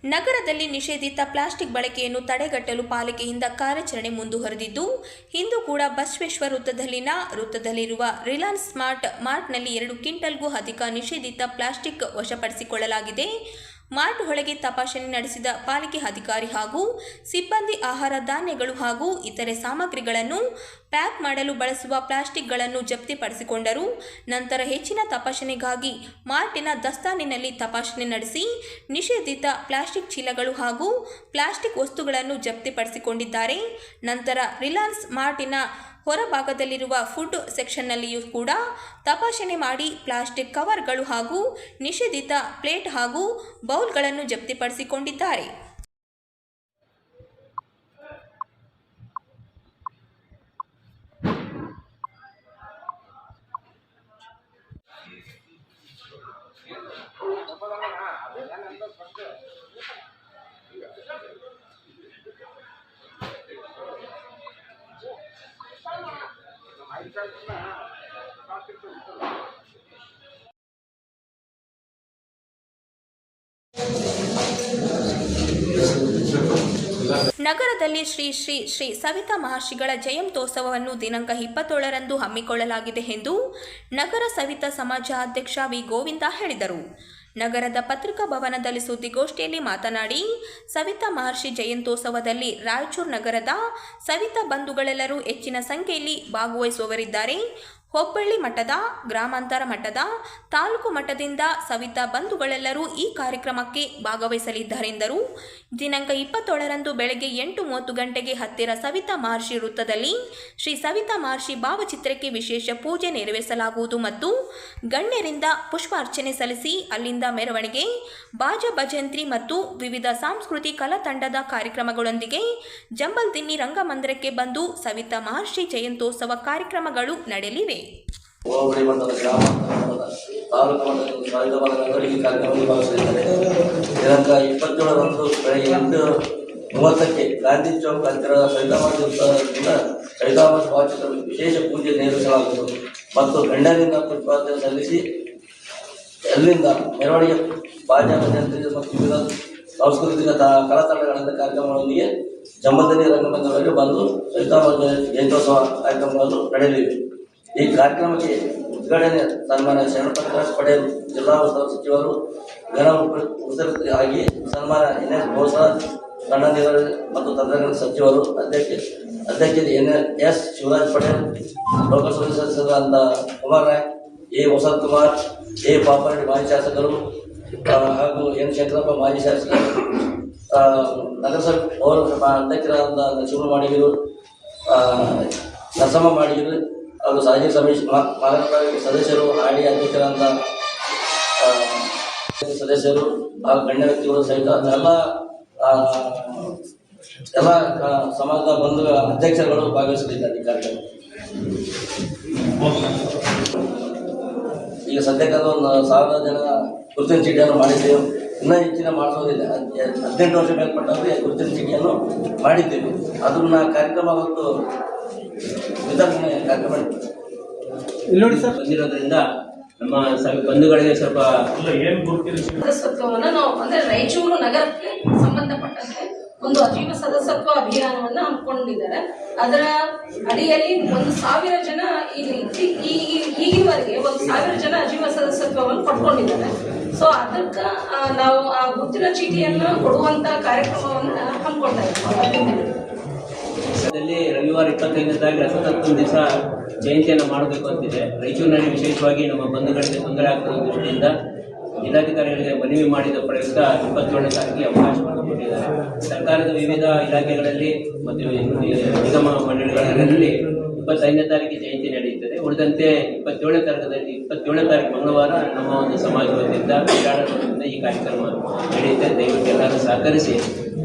ನಗರದಲ್ಲಿ ನಿಷೇಧಿತ ಪ್ಲಾಸ್ಟಿಕ್ ಬಳಕೆಯನ್ನು ತಡೆಗಟ್ಟಲು ಪಾಲಿಕೆಯಿಂದ ಕಾರ್ಯಾಚರಣೆ ಮುಂದುವರೆದಿದ್ದು, ಇಂದು ಕೂಡ ಬಸವೇಶ್ವರ ವೃತ್ತದಲ್ಲಿರುವ ರಿಲಯನ್ಸ್ ಮಾರ್ಟ್ನಲ್ಲಿ 2 ಕ್ವಿಂಟಲ್ಗೂ ಅಧಿಕ ನಿಷೇಧಿತ ಪ್ಲಾಸ್ಟಿಕ್ ವಶಪಡಿಸಿಕೊಳ್ಳಲಾಗಿದೆ. ಮಾರ್ಟ್ ಒಳಗೆ ತಪಾಸಣೆ ನಡೆಸಿದ ಪಾಲಿಕೆ ಅಧಿಕಾರಿ ಹಾಗೂ ಸಿಬ್ಬಂದಿ ಆಹಾರ ಧಾನ್ಯಗಳು ಹಾಗೂ ಇತರೆ ಸಾಮಗ್ರಿಗಳನ್ನು ಪ್ಯಾಕ್ ಮಾಡಲು ಬಳಸುವ ಪ್ಲಾಸ್ಟಿಕ್ಗಳನ್ನು ಜಪ್ತಿಪಡಿಸಿಕೊಂಡರು. ನಂತರ ಹೆಚ್ಚಿನ ತಪಾಸಣೆಗಾಗಿ ಮಾರ್ಟಿನ ದಾಸ್ತಾನಿನಲ್ಲಿ ತಪಾಸಣೆ ನಡೆಸಿ ನಿಷೇಧಿತ ಪ್ಲಾಸ್ಟಿಕ್ ಚೀಲಗಳು ಹಾಗೂ ಪ್ಲಾಸ್ಟಿಕ್ ವಸ್ತುಗಳನ್ನು ಜಪ್ತಿಪಡಿಸಿಕೊಂಡಿದ್ದಾರೆ. ನಂತರ ರಿಲಯನ್ಸ್ ಮಾರ್ಟಿನ ಹೊರಭಾಗದಲ್ಲಿರುವ ಫುಡ್ ಸೆಕ್ಷನ್ನಲ್ಲಿಯೂ ಕೂಡ ತಪಾಸಣೆ ಮಾಡಿ ಪ್ಲಾಸ್ಟಿಕ್ ಕವರ್ಗಳು ಹಾಗೂ ನಿಷೇಧಿತ ಪ್ಲೇಟ್ ಹಾಗೂ ಬೌಲ್ಗಳನ್ನು ಜಪ್ತಿಪಡಿಸಿಕೊಂಡಿದ್ದಾರೆ. ನಗರದಲ್ಲಿ ಶ್ರೀ ಶ್ರೀ ಶ್ರೀ ಸವಿತಾ ಮಹರ್ಷಿಗಳ ಜಯಂತ್ಯೋತ್ಸವವನ್ನು ದಿನಾಂಕ 27ರಂದು ಹಮ್ಮಿಕೊಳ್ಳಲಾಗಿದೆ ಎಂದು ನಗರ ಸವಿತಾ ಸಮಾಜ ಅಧ್ಯಕ್ಷ ವಿ ಗೋವಿಂದ ಹೇಳಿದರು. ನಗರದ ಪತ್ರಿಕಾ ಭವನದಲ್ಲಿ ಸುದ್ದಿಗೋಷ್ಠಿಯಲ್ಲಿ ಮಾತನಾಡಿ, ಸವಿತಾ ಮಹರ್ಷಿ ಜಯಂತ್ಯೋತ್ಸವದಲ್ಲಿ ರಾಯಚೂರು ನಗರದ ಸವಿತಾ ಬಂಧುಗಳೆಲ್ಲರೂ ಹೆಚ್ಚಿನ ಸಂಖ್ಯೆಯಲ್ಲಿ ಭಾಗವಹಿಸುವವರಿದ್ದಾರೆ. ಹುಬ್ಬಳ್ಳಿ ಮಟ್ಟದ, ಗ್ರಾಮಾಂತರ ಮಟ್ಟದ, ತಾಲೂಕು ಮಟ್ಟದಿಂದ ಸವಿತಾ ಬಂಧುಗಳೆಲ್ಲರೂ ಈ ಕಾರ್ಯಕ್ರಮಕ್ಕೆ ಭಾಗವಹಿಸಲಿದ್ದಾರೆಂದರು. ದಿನಾಂಕ 27ರಂದು ಬೆಳಗ್ಗೆ 8:30 ಗಂಟೆಗೆ ಹತ್ತಿರ ಸವಿತಾ ಮಹರ್ಷಿ ವೃತ್ತದಲ್ಲಿ ಶ್ರೀ ಸವಿತಾ ಮಹರ್ಷಿ ಭಾವಚಿತ್ರಕ್ಕೆ ವಿಶೇಷ ಪೂಜೆ ನೆರವೇರಿಸಲಾಗುವುದು ಮತ್ತು ಗಣ್ಯರಿಂದ ಪುಷ್ಪಾರ್ಚನೆ ಸಲ್ಲಿಸಿ ಅಲ್ಲಿಂದ ಮೆರವಣಿಗೆ, ಬಾಜಾ ಭಜಂತ್ರಿ ಮತ್ತು ವಿವಿಧ ಸಾಂಸ್ಕೃತಿಕ ಕಲಾ ತಂಡದ ಕಾರ್ಯಕ್ರಮಗಳೊಂದಿಗೆ ಜಂಬಲ್ದಿನ್ನಿ ರಂಗಮಂದಿರಕ್ಕೆ ಬಂದು ಸವಿತಾ ಮಹರ್ಷಿ ಜಯಂತ್ಯೋತ್ಸವ ಕಾರ್ಯಕ್ರಮಗಳು ನಡೆಯಲಿವೆ. ಹೋಬಳಿ ಮಟ್ಟದ, ಗ್ರಾಮಾಂತರ ಮಟ್ಟದ, ತಾಲೂಕು ಮಟ್ಟದ ಸಾಹಿತ್ಯ ಈ ಕಾರ್ಯಕ್ರಮದಲ್ಲಿ ಭಾಗವಹಿಸಲಿದ್ದಾರೆ. ದಿನಾಂಕ 27ರಂದು ಬೆಳಗ್ಗೆ 8:30ಕ್ಕೆ ಗಾಂಧಿ ಚೌಕ್ ಹತ್ತಿರ ಸವಿತಾ ಮಹರ್ಷಿ ಉತ್ಸವದಿಂದ ಸವಿತಾ ಮಹರ್ಷಿ ಭಾವಚಿತ್ರ ವಿಶೇಷ ಪೂಜೆ ನೆರವೇರಿಸಲಾಗುವುದು ಮತ್ತು ಗಣ್ಯರಿಂದ ಪುಷ್ಪಾರ್ಚನೆ ಸಲ್ಲಿಸಿ ಅಲ್ಲಿಂದ ಮೆರವಣಿಗೆ, ಬಾಜಾ ಭಜಂತ್ರಿ ಮತ್ತು ವಿವಿಧ ಸಾಂಸ್ಕೃತಿಕ ಕಲಾ ತಂಡಗಳಿಂದ ಕಾರ್ಯಕ್ರಮಗಳೊಂದಿಗೆ ಜಂಬಲ್ದಿನ್ನಿ ರಂಗಮಂದಿರಕ್ಕೆ ಬಂದು ಸವಿತಾ ಮಹರ್ಷಿ ಜಯಂತ್ಯೋತ್ಸವ ಕಾರ್ಯಕ್ರಮಗಳನ್ನು ನಡೆಯಲಿವೆ. ಈ ಕಾರ್ಯಕ್ರಮಕ್ಕೆ ಉದ್ಘಾಟನೆ ಸನ್ಮಾನ್ಯ ಶರಣಪ್ರಕಾಶ್ ಪಟೇಲ್ ಜಿಲ್ಲಾ ಉಸ್ತುವಾರಿ ಸಚಿವರು, ಘನ ಉಪಸ್ಥಿತರಾಗಿ ಸನ್ಮಾನ್ಯ NS ಬೋಸರಾಜ್ ಕನ್ನಡ ಮತ್ತು ತಂತ್ರಜ್ಞಾನ ಸಚಿವರು, ಅಧ್ಯಕ್ಷತೆ NS ಶಿವರಾಜ್ ಪಟೇಲ್, ಲೋಕಸಭೆ ಸದಸ್ಯರಾದ ಕುಮಾರ್ ರಾಯ್, ಎ ವಸಂತ್ ಕುಮಾರ್, ಎ ಪಾಪರೆಡ್ಡಿ ಮಾಜಿ ಶಾಸಕರು ಹಾಗೂ ಎನ್ ಶಂಕರಪ್ಪ ಮಾಜಿ ಶಾಸಕರು, ನಗರಸಭೆ ಪೌರಸಭಾ ಅಧ್ಯಕ್ಷರಾದ ಶಿವ ಮಾಡಿಗಿರು, ನರಸಮ್ಮ ಮಾಡಿಗಿರು ಹಾಗೂ ಸಾಜಿ ಸಮೇಶ್ ಮಾನವ ಸದಸ್ಯರು, ಆಡಿ ಅಧ್ಯಕ್ಷರಾದ ಸದಸ್ಯರು ಹಾಗೂ ಗಣ್ಯ ವ್ಯಕ್ತಿಗಳು ಸಹಿತ ಎಲ್ಲ ಸಮಾಜದ ಬಂಧು ಅಧ್ಯಕ್ಷರುಗಳು ಭಾಗವಹಿಸಲಿದ್ದಾರೆ. ಈ ಕಾರ್ಯಕ್ರಮ ಈಗ ಸದ್ಯಕ್ಕೆ 1,000 ಜನ ಗುರುತಿನ ಚೀಟಿಯನ್ನು ಮಾಡಿದ್ದೇವೆ. ಇನ್ನೂ ಹೆಚ್ಚಿನ ಮಾಡಿಸೋದಿಲ್ಲ. 18 ವರ್ಷ ಮೇಲ್ಪಟ್ಟವರಿಗೆ ಗುರುತಿನ ಚೀಟಿಯನ್ನು ಮಾಡಿದ್ದೇವೆ. ಅದನ್ನ ಕಾರ್ಯಕ್ರಮ ಮತ್ತು ವಿತರಣೆ ಕಾರ್ಯಕ್ರಮ ನೋಡಿ ಸರ್ ಬಂದಿರೋದ್ರಿಂದ ನಮ್ಮ ಬಂಧುಗಳಿಗೆ ಸ್ವಲ್ಪ ಸದಸ್ಯತ್ವವನ್ನು ನಾವು ಅಂದ್ರೆ ರಾಯಚೂರು ನಗರಕ್ಕೆ ಸಂಬಂಧಪಟ್ಟಂತೆ ಒಂದು ಅಜೀವ ಸದಸ್ಯತ್ವ ಅಭಿಯಾನವನ್ನು ಹಮ್ಮಿಕೊಂಡಿದ್ದಾರೆ. ಅದರ ಅಡಿಯಲ್ಲಿ 1,000 ಜನ ಈಗಿವರೆಗೆ 1,000 ಜನ ಅಜೀವ ಸದಸ್ಯತ್ವವನ್ನು ಪಡ್ಕೊಂಡಿದ್ದಾರೆ. ಸೊ ಅದಕ್ಕೆ ನಾವು ಆ ಗುರುತಿನ ಚೀಟಿಯನ್ನು ಕೊಡುವಂತ ಕಾರ್ಯಕ್ರಮವನ್ನು ಹಮ್ಮಿಕೊಳ್ತಾ ಇದ್ದೀವಿ. ರವಿವಾರ 25ನೇ ತಾರೀಕು ರಸತತ್ವ ದಿವಸ ಜಯಂತಿಯನ್ನು ಮಾಡಬೇಕು ಅಂತಿದೆ. ರಾಯಚೂರಿನಲ್ಲಿ ವಿಶೇಷವಾಗಿ ನಮ್ಮ ಬಂಧುಗಳಿಗೆ ತೊಂದರೆ ಆಗ್ತದ ದೃಷ್ಟಿಯಿಂದ ಜಿಲ್ಲಾಧಿಕಾರಿಗಳಿಗೆ ಮನವಿ ಮಾಡಿದ ಪ್ರಯುಕ್ತ 27ನೇ ತಾರೀಕಿಗೆ ಅವಕಾಶವನ್ನು ಕೊಟ್ಟಿದ್ದಾರೆ. ಸರ್ಕಾರದ ವಿವಿಧ ಇಲಾಖೆಗಳಲ್ಲಿ ಮತ್ತು ನಿಗಮ ಮಂಡಳಿಗಳಲ್ಲಿ 25ನೇ ತಾರೀಕಿಗೆ ಜಯಂತಿ ನಡೆಯುತ್ತದೆ. ಉಳಿದಂತೆ 27ನೇ ತಾರೀಕು ಮಂಗಳವಾರ ನಮ್ಮ ಒಂದು ಸಮಾಜ ವತಿಯಿಂದ ಕ್ರೀಡಾಂಗಣದಿಂದ ಈ ಕಾರ್ಯಕ್ರಮ ನಡೆಯುತ್ತೆ. ದಯವಿಟ್ಟು ಎಲ್ಲರೂ ಸಹಕರಿಸಿ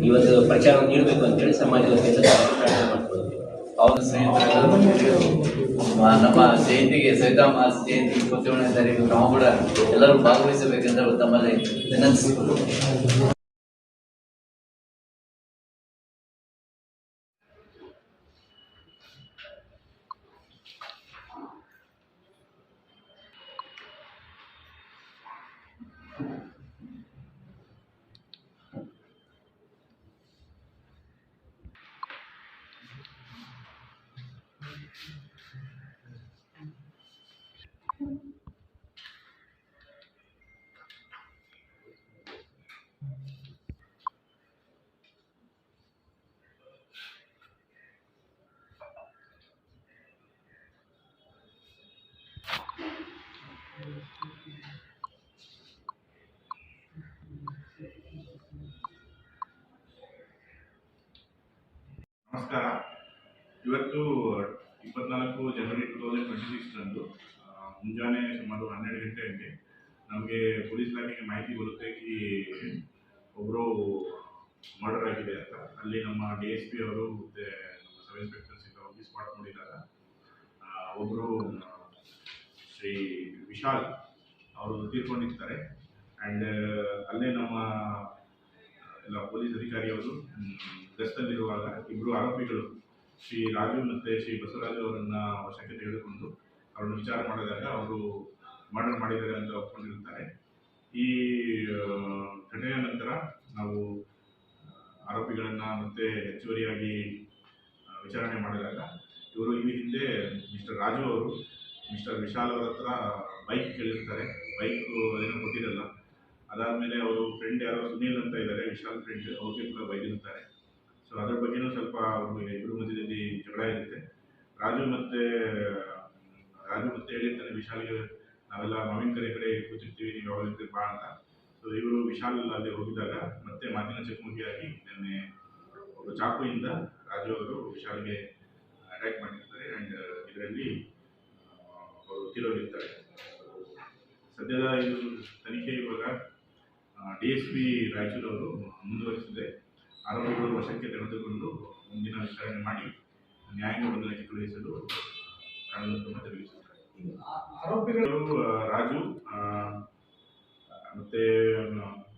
ಈ ಒಂದು ಪ್ರಚಾರವನ್ನು ನೀಡಬೇಕು ಅಂತೇಳಿ ಸಮಾಜ ವತಿಯಿಂದ ಪ್ರಾರ್ಥನೆ ಮಾಡ್ಕೊಳ್ತೀವಿ. ನಮ್ಮ ಜಯಂತಿಗೆ ಸವಿತಾ ಮಹರ್ಷಿ ಜಯಂತಿ 27ನೇ ತಾರೀಕು ನಾವು ಕೂಡ ಎಲ್ಲರೂ ಭಾಗವಹಿಸಬೇಕೆಂದು ತಮ್ಮಲ್ಲಿ ವಿನಂತಿಸಿಕೊಳ್ಳುತ್ತೇವೆ. ಇವತ್ತು 24 ಜನವರಿ 2026ರಂದು ಮುಂಜಾನೆ ಸುಮಾರು 12 ಗಂಟೆಗೆ ನಮಗೆ ಪೊಲೀಸ್ ಇಲಾಖೆಗೆ ಮಾಹಿತಿ ಬರುತ್ತೆ ಕಿ ಒಬ್ಬರು ಮರ್ಡರ್ ಆಗಿದೆ ಅಂತ. ಅಲ್ಲಿ ನಮ್ಮ DSP ಅವರು ಮತ್ತು ನಮ್ಮ ಸಬ್ ಇನ್ಸ್ಪೆಕ್ಟರ್ಸ್ ಎಲ್ಲ ಹೋಗಿ ಸ್ಪಾಟ್ ನೋಡಿದಾಗ ಒಬ್ಬರು ಶ್ರೀ ವಿಶಾಲ್ ಅವರು ತೀರ್ಕೊಂಡಿರ್ತಾರೆ. ಆ್ಯಂಡ್ ಅಲ್ಲೇ ನಮ್ಮ ಎಲ್ಲ ಪೊಲೀಸ್ ಅಧಿಕಾರಿಯವರು ಗಸ್ತಲ್ಲಿರುವಾಗ ಇಬ್ಬರು ಆರೋಪಿಗಳು ಶ್ರೀ ರಾಜು ಮತ್ತು ಶ್ರೀ ಬಸವರಾಜು ಅವರನ್ನು ವಶಕ್ಕೆ ತೆಗೆದುಕೊಂಡು ಅವರನ್ನು ವಿಚಾರ ಮಾಡಿದಾಗ ಅವರು ಮರ್ಡರ್ ಮಾಡಿದ್ದಾರೆ ಅಂತ ಒಪ್ಕೊಂಡಿರುತ್ತಾರೆ. ಈ ಘಟನೆಯ ನಂತರ ನಾವು ಆರೋಪಿಗಳನ್ನು ಮತ್ತೆ ಹೆಚ್ಚುವರಿಯಾಗಿ ವಿಚಾರಣೆ ಮಾಡಿದಾಗ ಇವರು ಈ ಹಿಂದೆ ಮಿಸ್ಟರ್ ರಾಜು ಅವರು ಮಿಸ್ಟರ್ ವಿಶಾಲ್ ಅವರ ಹತ್ರ ಬೈಕ್ ಕೇಳಿರ್ತಾರೆ, ಬೈಕು ಅದೇನೋ ಕೊಟ್ಟಿರಲ್ಲ. ಅದಾದಮೇಲೆ ಅವರು ಫ್ರೆಂಡ್ ಯಾರೋ ಸುನೀಲ್ ಅಂತ ಇದ್ದಾರೆ, ವಿಶಾಲ್ ಫ್ರೆಂಡ್, ಅವ್ರಿಗೆ ಕೂಡ ಬೈದಿರ್ತಾರೆ. ಸೊ ಅದ್ರ ಬಗ್ಗೆನೂ ಸ್ವಲ್ಪ ಅವರು ಇಬ್ಬರ ಮಧ್ಯದಲ್ಲಿ ಜಗಳ ಇರುತ್ತೆ. ರಾಜು ಮತ್ತೆ ಹೇಳಿರ್ತಾನೆ ವಿಶಾಲ್ಗೆ, ನಾವೆಲ್ಲ ಮಾವಿನ ಕಡೆ ಕೂತಿರ್ತೀವಿ, ನೀವು ಯಾವಾಗ ಬಾ ಅಂತ. ಸೊ ಇವರು ವಿಶಾಲ್ ಅಲ್ಲಿ ಹೋಗಿದಾಗ ಮತ್ತೆ ಮಾತಿನ ಚಕಮಕಿಯಾಗಿ ನಿನ್ನೆ ಒಂದು ಚಾಕುವಿಂದ ರಾಜು ಅವರು ವಿಶಾಲ್ಗೆ ಅಟ್ಯಾಕ್ ಮಾಡಿರ್ತಾರೆ. ಆ್ಯಂಡ್ ಇದರಲ್ಲಿ ಅವರು ತೀರೋಗಿರ್ತಾರೆ. ಸದ್ಯದ ಇದು ತನಿಖೆ ಇವಾಗ DSP ರಾಯಚೂರು ಅವರು ಮುಂದುವರಿಸಿದೆ. ಆರೋಪಿಗಳು ವಶಕ್ಕೆ ತೆಗೆದುಕೊಂಡು ಮುಂದಿನ ವಿಚಾರಣೆ ಮಾಡಿ ನ್ಯಾಯಾಂಗ ಬಂಧನಕ್ಕೆ ಕಳುಹಿಸಲು ಕಾನೂನು ಕ್ರಮ ಜರುಗಿಸುತ್ತಾರೆ. ಆರೋಪಿಗಳು ರಾಜು ಮತ್ತು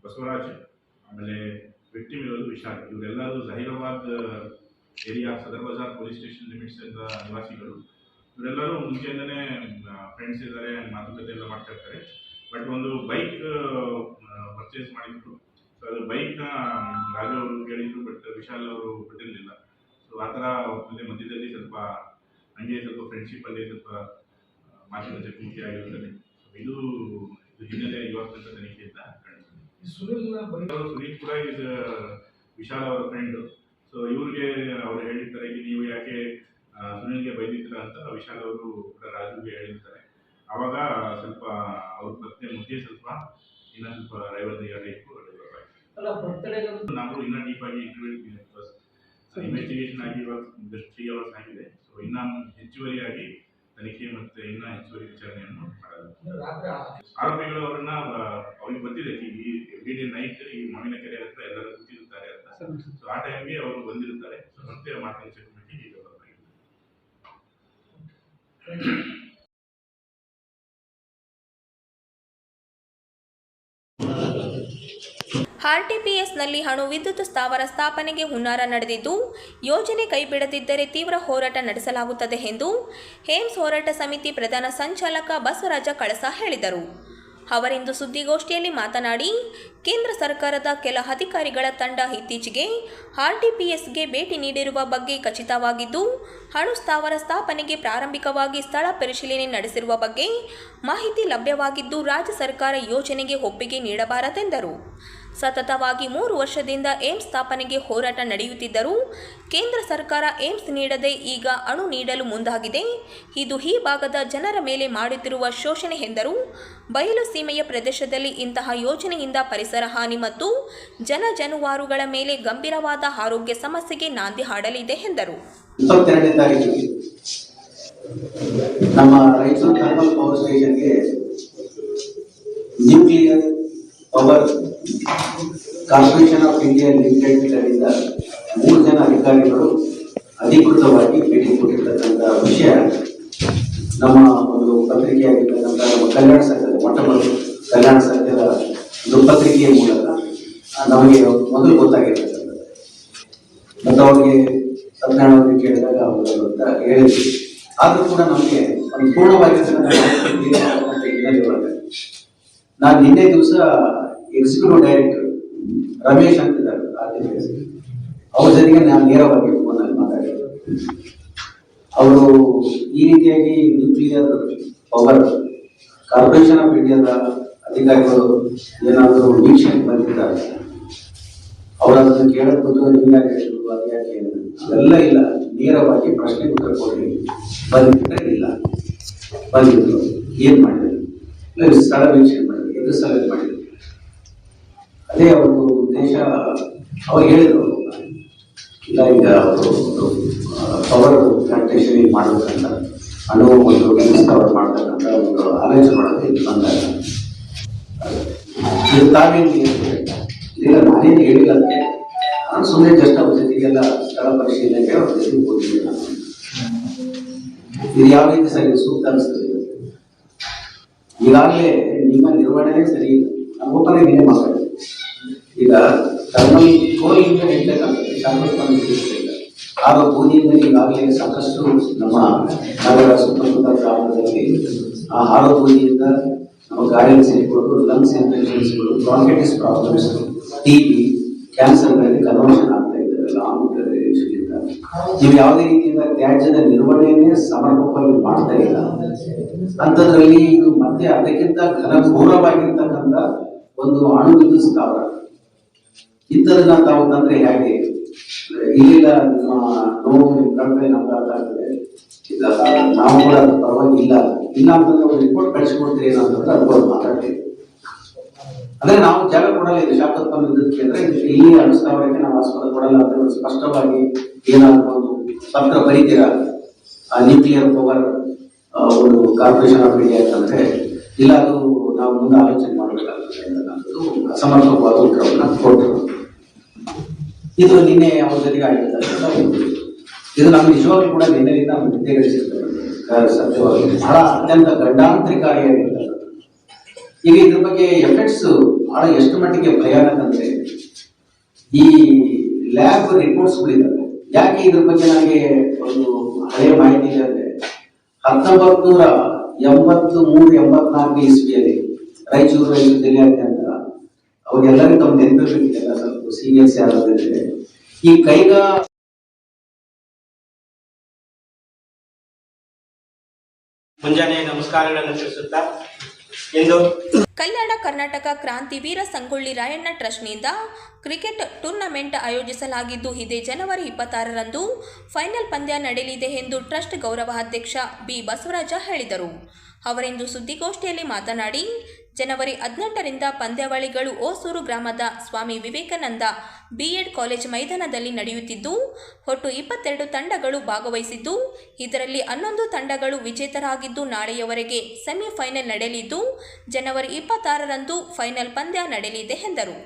ಬಸವರಾಜ್, ಆಮೇಲೆ ವಿಕ್ಟಿಮ್ ಇರೋದು ವಿಶಾಲ್. ಇವರೆಲ್ಲರೂ Zaheerabad area Sadar Bazaar police station limits ಇಂದ ನಿವಾಸಿಗಳು. ಇವರೆಲ್ಲರೂ ಮುಂಚೆಯಿಂದನೇ ಫ್ರೆಂಡ್ಸ್ ಇದ್ದಾರೆ, ಮಾತುಕತೆ ಎಲ್ಲ ಮಾಡ್ತಾ ಇರ್ತಾರೆ. ಬಟ್ ಒಂದು ಬೈಕ್ ಪರ್ಚೇಸ್ ಮಾಡಿದ್ರು. ಸೊ ಅದು ಬೈಕ್ನ ರಾಜು ಅವರು ಕೇಳಿದ್ರು, ಬಟ್ ವಿಶಾಲ್ ಅವರು ಬಿಟ್ಟಿರಲಿಲ್ಲ. ಸೊ ಆ ಥರ ಮಧ್ಯದಲ್ಲಿ ಸ್ವಲ್ಪ ಫ್ರೆಂಡ್ಶಿಪ್ಪಲ್ಲಿ ಸ್ವಲ್ಪ ಮಾತಿನ ಚಕಮಕಿ ಆಗಿರುತ್ತದೆ. ಇದು ಹಿನ್ನೆಲೆ ಇವಾಗ ತನಿಖೆಯಿಂದ ಕಾಣಿಸ್ತದೆ. ಸುನೀಲ್ ಕೂಡ ಇಸ್ ವಿಶಾಲ್ ಅವರ ಫ್ರೆಂಡು. ಸೊ ಇವ್ರಿಗೆ ಅವ್ರು ಹೇಳಿರ್ತಾರೆ, ನೀವು ಯಾಕೆ ಸುನೀಲ್ಗೆ ಬೈದಿದ್ದೀರಾ ಅಂತ ವಿಶಾಲ್ ಅವರು ಕೂಡ ರಾಜುಗೆ ಹೇಳಿರ್ತಾರೆ. ಆವಾಗ ಸ್ವಲ್ಪ ಅವ್ರ ಮಧ್ಯೆ ಸ್ವಲ್ಪ ಇನ್ನೂ ಸ್ವಲ್ಪ ರೈವಲ್ರಿಯ ಟೈಪ್ ನಾವು ಇನ್ನೂ ಡೀಪಾಗಿ ಇನ್ವೆಸ್ಟಿಗೇಷನ್ ಆಗಿ ಇವಾಗ ಜಸ್ಟ್ 3 hours ಆಗಿದೆ. ಸೊ ಇನ್ನೂ ಹೆಚ್ಚುವರಿಯಾಗಿ ತನಿಖೆ ಮತ್ತು ಇನ್ನೂ ಹೆಚ್ಚುವರಿ ವಿಚಾರಣೆಯನ್ನು ಮಾಡಲಾಗಿದೆ. ಆರೋಪಿಗಳು ಅವರನ್ನ ಅವ್ರಿಗೆ ಗೊತ್ತಿದೆ ಈ ಎವ್ರಿಡೇ ನೈಟ್ ಈ ಮಾವಿನ ಕೆರೆ ಹತ್ರ ಎಲ್ಲರೂ ಕೂತಿರುತ್ತಾರೆ ಅಂತ. ಸೊ ಆ ಟೈಮ್ಗೆ ಅವರು ಬಂದಿರುತ್ತಾರೆ. ಸೊ ಮತ್ತೆ ಮಾತಿನ ಚಕಮಕಿ ಈಗ ಬರಲಾಗಿದೆ. RTPSನಲ್ಲಿ ಅಣು ವಿದ್ಯುತ್ ಸ್ಥಾವರ ಸ್ಥಾಪನೆಗೆ ಹುನ್ನಾರ ನಡೆದಿದ್ದು, ಯೋಜನೆ ಕೈಬಿಡದಿದ್ದರೆ ತೀವ್ರ ಹೋರಾಟ ನಡೆಸಲಾಗುತ್ತದೆ ಎಂದು ಏಮ್ಸ್ ಹೋರಾಟ ಸಮಿತಿ ಪ್ರಧಾನ ಸಂಚಾಲಕ ಬಸವರಾಜ ಕಳಸ ಹೇಳಿದರು. ಅವರಿಂದು ಸುದ್ದಿಗೋಷ್ಠಿಯಲ್ಲಿ ಮಾತನಾಡಿ, ಕೇಂದ್ರ ಸರ್ಕಾರದ ಕೆಲ ಅಧಿಕಾರಿಗಳ ತಂಡ ಇತ್ತೀಚೆಗೆ RTPSಗೆ ಭೇಟಿ ನೀಡಿರುವ ಬಗ್ಗೆ ಖಚಿತವಾಗಿದ್ದು, ಅಣು ಸ್ಥಾವರ ಸ್ಥಾಪನೆಗೆ ಪ್ರಾರಂಭಿಕವಾಗಿ ಸ್ಥಳ ಪರಿಶೀಲನೆ ನಡೆಸಿರುವ ಬಗ್ಗೆ ಮಾಹಿತಿ ಲಭ್ಯವಾಗಿದ್ದು, ರಾಜ್ಯ ಸರ್ಕಾರ ಯೋಜನೆಗೆ ಒಪ್ಪಿಗೆ ನೀಡಬಾರದೆಂದರು. ಸತತವಾಗಿ 3 ವರ್ಷದಿಂದ ಏಮ್ಸ್ ಸ್ಥಾಪನೆಗೆ ಹೋರಾಟ ನಡೆಯುತ್ತಿದ್ದರೂ ಕೇಂದ್ರ ಸರ್ಕಾರ ಏಮ್ಸ್ ನೀಡದೆ ಈಗ ಅಣು ನೀಡಲು ಮುಂದಾಗಿದೆ. ಇದು ಈ ಭಾಗದ ಜನರ ಮೇಲೆ ಮಾಡುತ್ತಿರುವ ಶೋಷಣೆ ಎಂದರು. ಬಯಲು ಸೀಮೆಯ ಪ್ರದೇಶದಲ್ಲಿ ಇಂತಹ ಯೋಜನೆಯಿಂದ ಪರಿಸರ ಹಾನಿ ಮತ್ತು ಜಾನುವಾರುಗಳ ಮೇಲೆ ಗಂಭೀರವಾದ ಆರೋಗ್ಯ ಸಮಸ್ಯೆಗೆ ನಾಂದಿ ಹಾಡಲಿದೆ ಎಂದರು. 22ನೇ ತಾರೀಕಿಗೆ ನಮ್ಮ ರಾಯಚೂರು ಥರ್ಮಲ್ ಪವರ್ ಸ್ಟೇಷನ್ಗೆ nuclear power corporation of India limited 3 ಜನ ಅಧಿಕಾರಿಗಳು ಅಧಿಕೃತವಾಗಿ ಭೇಟಿ ಕೊಟ್ಟಿರ್ತಕ್ಕಂಥ ವಿಷಯ ನಮ್ಮ ಒಂದು ಪತ್ರಿಕೆಯಾಗಿರ್ತಕ್ಕಂಥ ನಮ್ಮ ಕಲ್ಯಾಣ ಸಂಘದ ಮೊಟ್ಟಮೊದಲು ಕಲ್ಯಾಣ ಸಂಘದ ಒಂದು ಪತ್ರಿಕೆಯ ಮೂಲಕ ನಮಗೆ ಮೊದಲು ಗೊತ್ತಾಗಿರ್ತಕ್ಕಂಥದ್ದು. ಮತ್ತು ಅವ್ರಿಗೆ ಸತ್ಯನಾರಾಯಣ ಕೇಳಿದಾಗ ಅವರು ಅಂತ ಹೇಳಿದ್ವಿ. ಆದರೂ ಕೂಡ ನಮಗೆ ಪೂರ್ಣವಾಗಿರ್ತಕ್ಕಂಥ ನಾನು ನಿನ್ನೆ ದಿವಸ ಎಕ್ಸಿಕ್ಯೂಟಿವ್ ಡೈರೆಕ್ಟರ್ ರಮೇಶ್ ಅಂತಿದ್ದಾರೆ ಅವ್ರ ಜೊತೆಗೆ ನಾನು ನೇರವಾಗಿ ಫೋನಲ್ಲಿ ಮಾತಾಡಿದ್ರು. ಅವರು ಈ ರೀತಿಯಾಗಿ ನ್ಯೂಕ್ಲಿಯರ್ ಪವರ್ ಕಾರ್ಪೊರೇಷನ್ ಆಫ್ ಇಂಡಿಯಾದ ಅಧಿಕಾರಿಗಳು ಏನಾದರೂ ವೀಕ್ಷಣೆ ಬಂದಿದ್ದಾರೆ, ಅವರನ್ನು ಕೇಳಬಹುದು, ಹಿಂಗಾಗಿ ಹೇಳಿದ್ರು, ಅದು ಯಾಕೆ ಅವೆಲ್ಲ ಇಲ್ಲ, ನೇರವಾಗಿ ಪ್ರಶ್ನೆ ಉತ್ತರ ಕೊಡಿ. ಬಂದಿದ್ರೆ ಇಲ್ಲ, ಬಂದಿದ್ರು ಏನ್ ಮಾಡಿದ್ರು, ಸ್ಥಳ ವೀಕ್ಷಣೆ ಮಾಡಿದ್ರು, ಎದು ಸ್ಥಳ ಮಾಡಿದ್ರು. ಅದೇ ಅವ್ರದ್ದು ಉದ್ದೇಶ. ಅವ್ರು ಹೇಳಿದ್ರು ಇಲ್ಲ ಈಗ ಅವರು ಪವರ್ ಪ್ಲಾಂಟೇಷನ್ ಮಾಡಬೇಕಂತ ಅಣು ಒಂದು ವಿದ್ಯುತ್ ಪವರ್ ಮಾಡಬೇಕಂತ ಒಂದು ಆಲೋಚನೆ ಮಾಡೋದು ಇಲ್ಲಿ ಬಂದಾಗ ಇದು ತಾವೇನು ಇದೆಲ್ಲ ನಾನೇನು ಹೇಳಿಲ್ಲ ಅದಕ್ಕೆ ನಾನು ಸುಮ್ಮನೆ ಜಸ್ಟ್ ಅವ್ರ ಜೊತೆಗೆಲ್ಲ ಸ್ಥಳ ಪರಿಶೀಲನೆಗೆ ಅವ್ರ ಜೊತೆಗೆ ಹೋಗಿದ್ದೆ ನಾನು. ಇದು ಯಾವ ರೀತಿ ಸರಿ ಸೂಕ್ತ ಅನಿಸ್ತದೆ ಈಗಾಗಲೇ ನಿಮ್ಮ ನಿರ್ವಹಣೆ ಸರಿ ಇಲ್ಲ. ನಾನು ಓಪನ್ ಆಗಿ ಮಾತಾಡಿದೆ. ಈಗ ಥರ್ಮಲ್ ಕೋಲಿಂದ ಹೇಳ್ಬೇಕಂತ ಶಾಂತೋತ್ಪನ್ನ ಆಗ ಬೂದಿಯಿಂದ ಈಗಾಗಲೇ ಸಾಕಷ್ಟು ನಮ್ಮ ನಗರ ಸುತ್ತಮುತ್ತ ಗ್ರಾಮದಲ್ಲಿ ಆ ಹಾರೋ ಬೂದಿಯಿಂದ ನಮ್ಮ ಗಾಳಿಗೆ ಸೇರಿಕೊಂಡು ಲಂಗ್ಸ್ ಇನ್ಫೆಕ್ಷನ್ಸ್ಗಳು, ಬ್ರಾಂಕೈಟಿಸ್ ಪ್ರಾಬ್ಲಮ್ಸ್, ಟಿಬಿ, ಕ್ಯಾನ್ಸರ್ಗಳಲ್ಲಿ ಕನ್ವರ್ಷನ್ ಆಗ್ತಾ ಇದ್ದಾರೆ ಲಾಂಗ್ ಡ್ಯೂರೇಷನ್ನಿಂದ. ನೀವು ಯಾವುದೇ ರೀತಿಯಿಂದ ತ್ಯಾಜ್ಯದ ನಿರ್ವಹಣೆಯನ್ನೇ ಸಮರ್ಪಕವಾಗಿ ಮಾಡ್ತಾ ಇಲ್ಲ ಅಂಥದ್ರಲ್ಲಿ ಇದು ಮತ್ತೆ ಅದಕ್ಕಿಂತ ಘನಘೋರವಾಗಿರ್ತಕ್ಕಂಥ ಒಂದು ಅಣು ವಿದ್ಯುತ್ ಸ್ಥಾವರ ಇಂಥದನ್ನ ತಾವು ತಂದ್ರೆ ಹೇಗೆ? ಇಲ್ಲಿಲ್ಲ ನಿಮ್ಮ ನೋವು ಕಡಿಮೆ ನಮ್ಗೆ ಅರ್ಥ ಆಗ್ತದೆ. ಈಗ ನಾವು ಕೂಡ ಅದ್ರ ಪರವಾಗಿ ಇಲ್ಲ ಅಂತಂದ್ರೆ ಒಂದು ರಿಪೋರ್ಟ್ ಕಳಿಸ್ಕೊಡ್ತೀರಿ ಏನಂತಂದ್ರೆ ಅದಕ್ಕೆ ಮಾತಾಡ್ತೀವಿ. ಅಂದ್ರೆ ನಾವು ಜಾಗ ಕೊಡಲ್ಲ. ಇದು ಶಾಖೋತ್ಪನ್ನ ವಿದ್ಯುತ್ ಕೇಂದ್ರ, ಇಲ್ಲಿ ಅನುಸ್ಥಾವರಕ್ಕೆ ನಾವು ಆಸ್ಪತ್ರೆ ಕೊಡಲ್ಲ ಅಂತ ಸ್ಪಷ್ಟವಾಗಿ ಏನಾದ್ರು ಒಂದು ಪತ್ರ ಬರೀತೀರಾ ನ್ಯೂಕ್ಲಿಯರ್ ಪವರ್ ಒಂದು ಕಾರ್ಪೊರೇಷನ್ ಆಫ್ ಇಂಡಿಯಾ ಅಂತಂದ್ರೆ ಇಲ್ಲ ಅದು ನಾವು ಮುಂದೆ ಆಲೋಚನೆ ಮಾಡಬೇಕಾಗುತ್ತೆ ಅನ್ನೋದು ಅಸಮರ್ಪಕವಾದ ಉತ್ತರವನ್ನು ಕೊಟ್ಟರು. ಇದು ನಿನ್ನೆ ಅವ್ರ ಜೊತೆಗೆ ಆಗಿರ್ತಕ್ಕಂಥ ಇದು ನಮ್ಗೆ ನಿಜವಾಗ್ಲೂ ಕೂಡ ನಿನ್ನೆಯಿಂದ ನಿದ್ದೆಗಳಿಸಿರ್ತಕ್ಕಂಥ ಸತ್ಯವಾಗಿ ಬಹಳ ಅತ್ಯಂತ ಗಂಡಾಂತರಿಕಾರಿಯಾಗಿರ್ತಕ್ಕಂಥ. ಈಗ ಇದ್ರ ಬಗ್ಗೆ ಎಫೆಕ್ಟ್ಸ್ ಬಹಳ ಎಷ್ಟು ಮಟ್ಟಿಗೆ ಭಯಾನಕ ಅಂದ್ರೆ ಈ ಲ್ಯಾಬ್ ರಿಪೋರ್ಟ್ಸ್ಗಳಿದ್ದಾವೆ. ಯಾಕೆ ಇದ್ರ ಬಗ್ಗೆ ನನಗೆ ಒಂದು ಹಳೆಯ ಮಾಹಿತಿ ಇದೆ ಅಂದ್ರೆ 1983-84 ಇಸ್ವಿಯಲ್ಲಿ ರಾಯಚೂರು ಜಿಲ್ಲೆಯಾದ್ಯಂತ ಅವ್ರಿಗೆಲ್ಲರಿಗೂ ತಮ್ಮ ನೆನಪಿರ್ಬೇಕಿಲ್ಲ, ಸ್ವಲ್ಪ ಸೀನಿಯರ್ಸ್ ಯಾರಾದ್ರೆ ಈ ಕೈಗಾ ಮುಂಜಾನೆ ನಮಸ್ಕಾರಗಳನ್ನು ತಿಳಿಸುತ್ತಾ ಇಂದು ಕಲ್ಯಾಣ ಕರ್ನಾಟಕ ಕ್ರಾಂತಿವೀರ ಸಂಗೊಳ್ಳಿ ರಾಯಣ್ಣ ಟ್ರಸ್ಟ್ನಿಂದ ಕ್ರಿಕೆಟ್ ಟೂರ್ನಮೆಂಟ್ ಆಯೋಜಿಸಲಾಗಿದ್ದು ಇದೇ ಜನವರಿ 26ರಂದು ಫೈನಲ್ ಪಂದ್ಯ ನಡೆಯಲಿದೆ ಎಂದು ಟ್ರಸ್ಟ್ ಗೌರವಾಧ್ಯಕ್ಷ ಬಿ ಬಸವರಾಜ ಹೇಳಿದರು. ಅವರಿಂದು ಸುದ್ದಿಗೋಷ್ಠಿಯಲ್ಲಿ ಮಾತನಾಡಿ, ಜನವರಿ 18ರಿಂದ ಪಂದ್ಯಾವಳಿಗಳು ಓಸೂರು ಗ್ರಾಮದ ಸ್ವಾಮಿ ವಿವೇಕಾನಂದ B.Ed ಕಾಲೇಜ್ ಮೈದಾನದಲ್ಲಿ ನಡೆಯುತ್ತಿದ್ದು, ಒಟ್ಟು 22 ತಂಡಗಳು ಭಾಗವಹಿಸಿದ್ದು, ಇದರಲ್ಲಿ 11 ತಂಡಗಳು ವಿಜೇತರಾಗಿದ್ದು, ನಾಳೆಯವರೆಗೆ ಸೆಮಿಫೈನಲ್ ನಡೆಯಲಿದ್ದು, ಜನವರಿ 26ರಂದು ಫೈನಲ್ ಪಂದ್ಯ ನಡೆಯಲಿದೆ ಎಂದರು.